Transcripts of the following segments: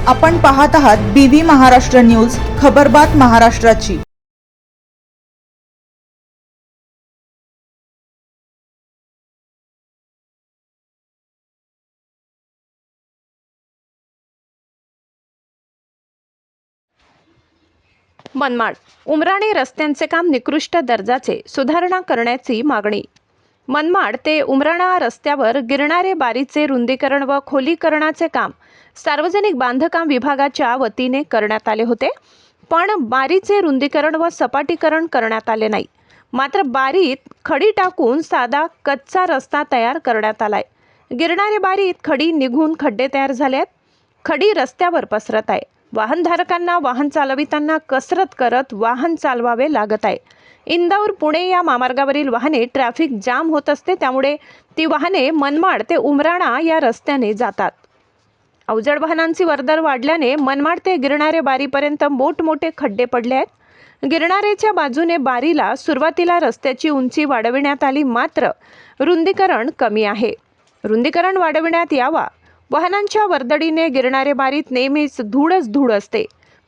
आपण पाहत आहात BV महाराष्ट्र न्यूज, खबरबात महाराष्ट्राची। मनमाड उमराणे रस्त्यांचे काम निकृष्ट दर्जाचे सुधारणा करण्याची मागणी। मनमाड ते उमराणा रस्त्यावर गिरणारे बारीचे रुंदीकरण व खोलीकरणाचे काम सार्वजनिक बांधकाम विभागाच्या वतीने करण्यात आले होते, पण बारीचे रुंदीकरण व सपाटीकरण करण्यात आले नाही। मात्र बारीत खडी टाकून साधा कच्चा रस्ता तयार करण्यात आलाय। गिरणारे बारीत खडी निघून खड्डे तयार झाले आहेत। खडी रस्त्यावर पसरत आहे। वाहनधारकांना वाहन चालविताना कसरत करत वाहन चालवावे लागत आहे। इंदौर पुणे या महामार्गावरील वाहने ट्रॅफिक जाम होत असते, त्यामुळे ती वाहने मनमाड ते उमराणा या रस्त्याने जातात। अवजड वाहनांची वर्दळ वाढल्याने मनमाड ते गिरणारे बारीपर्यंत मोठमोठे खड्डे पडले आहेत। गिरणारेच्या बाजूने बारीला सुरुवातीला रस्त्याची उंची वाढविण्यात आली, मात्र रुंदीकरण कमी आहे। रुंदीकरण वाढविण्यात यावा। वाहनांच्या वर्दळीने गिरणारे बारीत नेहमीच धूळच धूळ असते।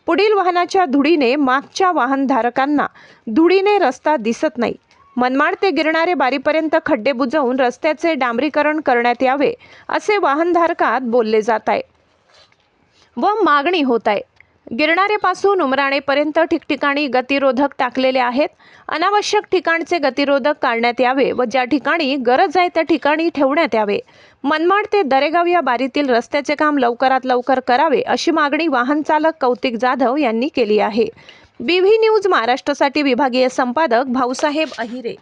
पुढील वाहनाच्या धुळीने मागच्या वाहनधारकांना धुळीने रस्ता दिसत नाही। मनमाड ते गिरणारे बारीपर्यंत खड्डे बुजवून रस्त्याचे डांबरीकरण करण्यात यावे, असे वाहनधारकात बोलले जात आहे व मागणी होत आहे। गिरणारेपासून उमराणेपर्यंत ठिकठिकाणी गतिरोधक टाकलेले आहेत। अनावश्यक ठिकाणचे गतिरोधक काढण्यात यावे व ज्या ठिकाणी गरज आहे त्या ठिकाणी ठेवण्यात यावे। मनमाड ते दरेगाव या बारीतील रस्त्याचे काम लवकरात लवकर करावे, अशी मागणी वाहन चालक कौतिक जाधव यांनी केली आहे। BV न्यूज महाराष्ट्रासाठी विभागीय संपादक भाऊसाहेब अहिरे।